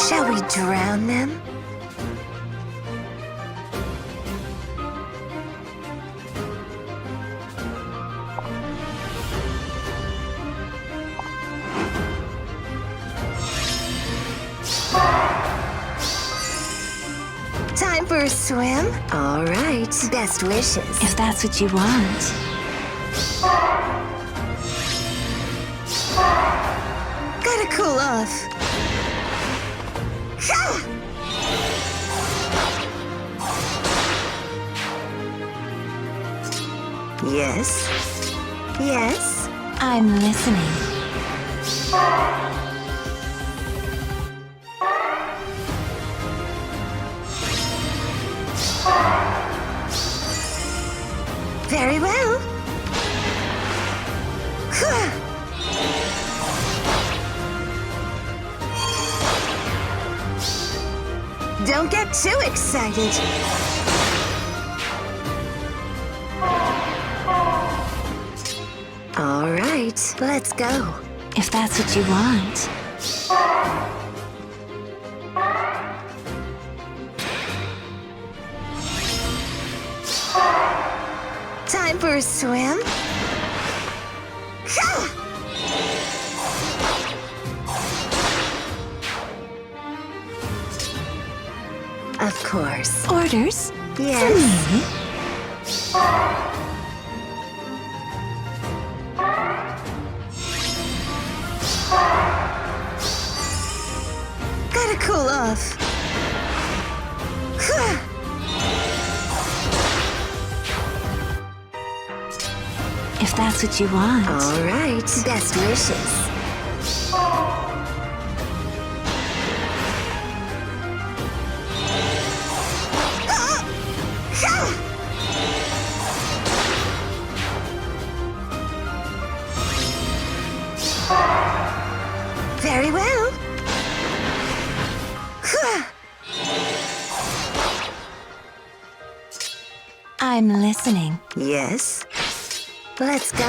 Shall we drown them? Time for a swim? All right. Best wishes. If that's what you want. Gotta cool off. Yes. Yes. I'm listening. Very well. Don't get too excited. All right, let's go. If that's what you want. Time for a swim? Of course. Orders? Yes. Gotta cool off. If that's what you want. All right. Best wishes. Very well. I'm listening. Yes. Let's go.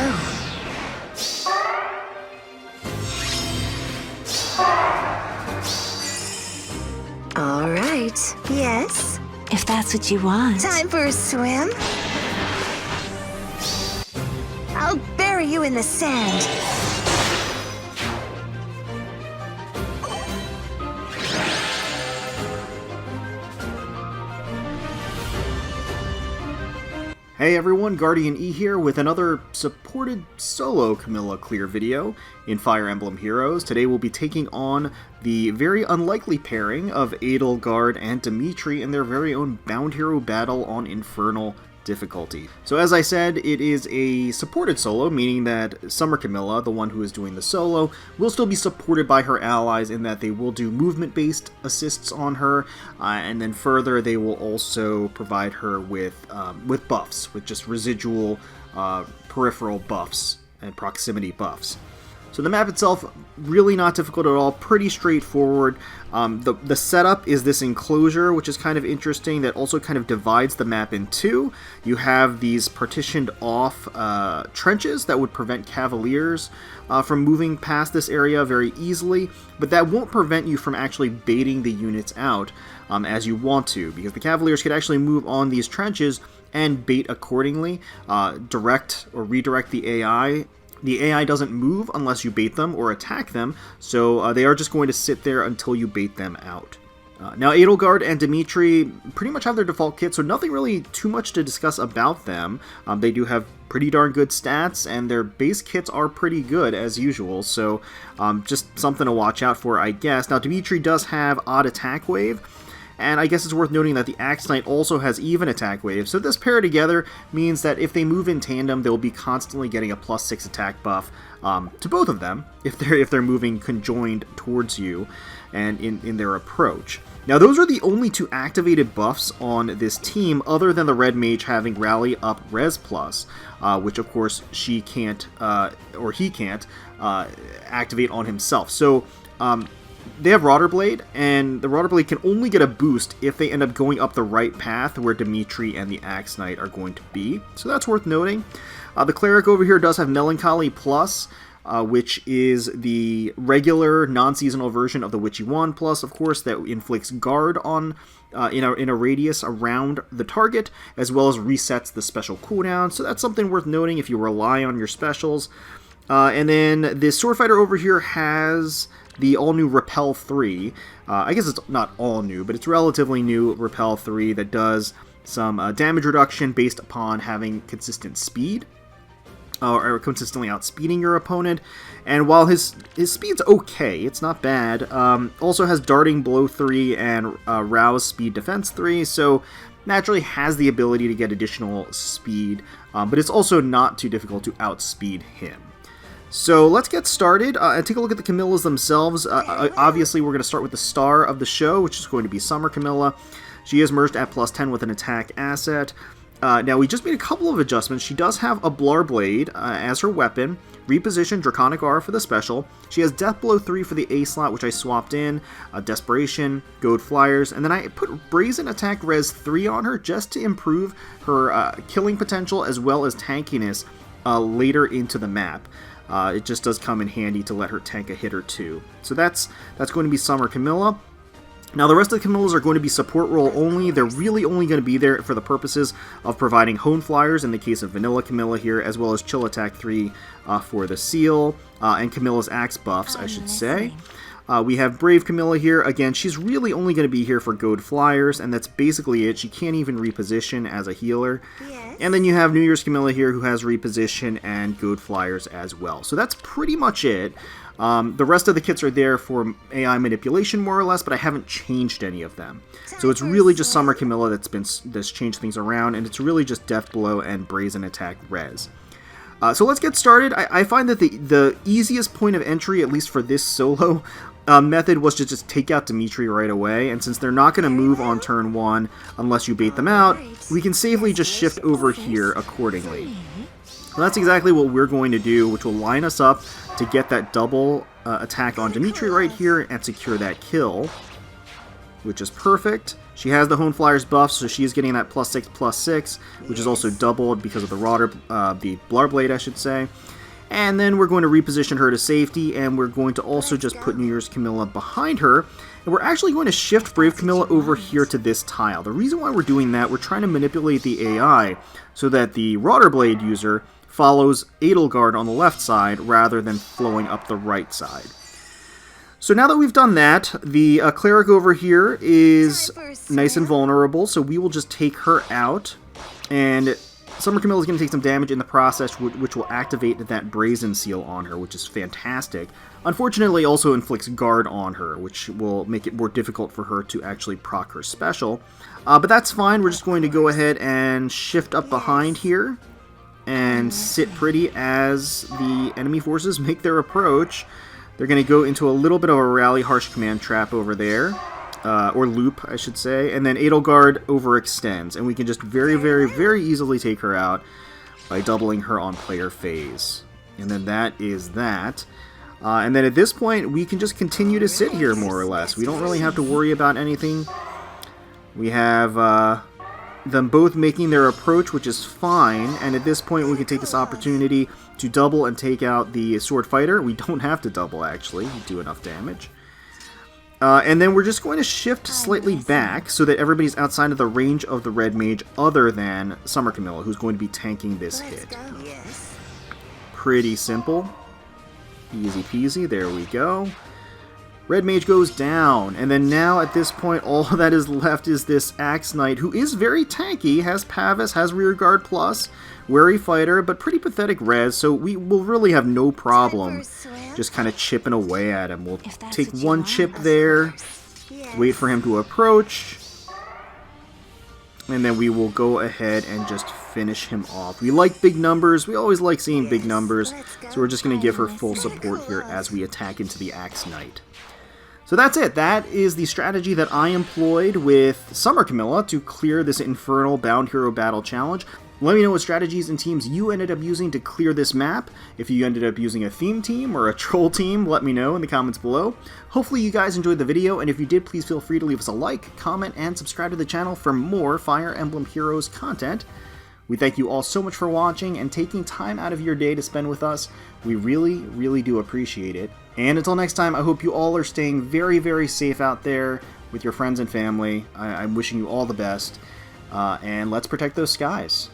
All right. Yes. If that's what you want. Time for a swim? I'll bury you in the sand. Hey everyone, GuardianE here with another supported solo Camilla clear video in Fire Emblem Heroes. Today we'll be taking on the very unlikely pairing of Edelgard and Dimitri in their very own Bound Hero Battle on Infernal difficulty. So as I said, it is a supported solo, meaning that Summer Camilla, the one who is doing the solo, will still be supported by her allies in that they will do movement-based assists on her, and then further they will also provide her with buffs, with just residual peripheral buffs and proximity buffs. So the map itself, really not difficult at all, pretty straightforward. The setup is this enclosure, which is kind of interesting, that also kind of divides the map in two. You have these partitioned off trenches that would prevent cavaliers from moving past this area very easily, but that won't prevent you from actually baiting the units out as you want to, because the cavaliers could actually move on these trenches and bait accordingly, direct or redirect the AI. The AI doesn't move unless you bait them or attack them, so they are just going to sit there until you bait them out. Now, Edelgard and Dimitri pretty much have their default kit, so nothing really too much to discuss about them. They do have pretty darn good stats, and their base kits are pretty good as usual, so just something to watch out for, I guess. Now, Dimitri does have odd attack wave, and I guess it's worth noting that the Axe Knight also has even attack wave, so this pair together means that if they move in tandem, they'll be constantly getting a +6 attack buff to both of them if they're moving conjoined towards you and in their approach. Now those are the only two activated buffs on this team, other than the Red Mage having Rally Up Res Plus, which of course she can't or he can't activate on himself. So they have Rotter Blade, and the Rotter Blade can only get a boost if they end up going up the right path where Dimitri and the Axe Knight are going to be. So that's worth noting. The Cleric over here does have Melancholy Plus, which is the regular non-seasonal version of the Witchy Wand Plus, of course, that inflicts guard on in a radius around the target, as well as resets the special cooldown. So that's something worth noting if you rely on your specials. And then this Sword Fighter over here has the all-new Repel 3. I guess it's not all new, but it's relatively new Repel 3 that does some damage reduction based upon having consistent speed, or consistently outspeeding your opponent. And while his speed's okay, it's not bad, also has Darting Blow 3 and Rouse Speed Defense 3, so naturally has the ability to get additional speed, but it's also not too difficult to outspeed him. So let's get started and take a look at the Camillas themselves. Obviously, we're going to start with the star of the show, which is going to be Summer Camilla. She is merged at +10 with an attack asset. Now, we just made a couple of adjustments. She does have a Blar Blade as her weapon, repositioned Draconic Aura for the special. She has Death Blow 3 for the A slot, which I swapped in, Desperation, Goad Flyers, and then I put Brazen Attack Res 3 on her just to improve her killing potential as well as tankiness later into the map. It just does come in handy to let her tank a hit or two. So that's going to be Summer Camilla. Now, the rest of the Camillas are going to be support role only. They're really only going to be there for the purposes of providing Hone Flyers in the case of Vanilla Camilla here, as well as Chill Attack 3 for the Seal, and Camilla's Axe buffs, I should say. We have Brave Camilla here. Again, she's really only going to be here for Goad Flyers, and that's basically it. She can't even reposition as a healer. Yes. And then you have New Year's Camilla here, who has reposition and Goad Flyers as well. So that's pretty much it. The rest of the kits are there for AI manipulation, more or less, but I haven't changed any of them. So it's really just Summer Camilla that's changed things around, and it's really just Death Blow and Brazen Attack Res. So let's get started. I find that the easiest point of entry, at least for this solo method, was to just take out Dimitri right away, and since they're not going to move on turn 1 unless you bait them out, we can safely just shift over here accordingly. So that's exactly what we're going to do, which will line us up to get that double attack on Dimitri right here and secure that kill, which is perfect. She has the Hone Flyers buff, so she is getting that +6/+6, which is also doubled because of the Blar Blade, I should say. And then we're going to reposition her to safety, and we're going to also just put New Year's Camilla behind her. And we're actually going to shift Brave Camilla over here to this tile. The reason why we're doing that, we're trying to manipulate the AI so that the Rauder Blade user follows Edelgard on the left side rather than flowing up the right side. So now that we've done that, the Cleric over here is nice and vulnerable, so we will just take her out, and Summer Camilla is going to take some damage in the process, which will activate that Brazen Seal on her, which is fantastic. Unfortunately, also inflicts guard on her, which will make it more difficult for her to actually proc her special. But that's fine. We're just going to go ahead and shift up behind here and sit pretty as the enemy forces make their approach. They're going to go into a little bit of a Rally Harsh Command trap over there. Or loop, I should say, and then Edelgard overextends, and we can just very, very, very easily take her out by doubling her on player phase. And then that is that. And then at this point, we can just continue to sit here, more or less. We don't really have to worry about anything. We have them both making their approach, which is fine, and at this point we can take this opportunity to double and take out the Sword Fighter. We don't have to double, actually. We do enough damage. And then we're just going to shift slightly back so that everybody's outside of the range of the Red Mage other than Summer Camilla, who's going to be tanking this hit. Pretty simple. Easy peasy, there we go. Red Mage goes down, and then now at this point all that is left is this Axe Knight, who is very tanky, has Pavis, has Rearguard Plus, Wary Fighter, but pretty pathetic res, so we will really have no problem just kind of chipping away at him. We'll take one chip there, wait for him to approach, and then we will go ahead and just finish him off. We like big numbers, we always like seeing big numbers, so we're just going to give her full support here as we attack into the Axe Knight. So that's it. That is the strategy that I employed with Summer Camilla to clear this Infernal Bound Hero Battle Challenge. Let me know what strategies and teams you ended up using to clear this map. If you ended up using a theme team or a troll team, let me know in the comments below. Hopefully you guys enjoyed the video, and if you did, please feel free to leave us a like, comment, and subscribe to the channel for more Fire Emblem Heroes content. We thank you all so much for watching and taking time out of your day to spend with us. We really, really do appreciate it. And until next time, I hope you all are staying very, very safe out there with your friends and family. I'm wishing you all the best. And let's protect those skies.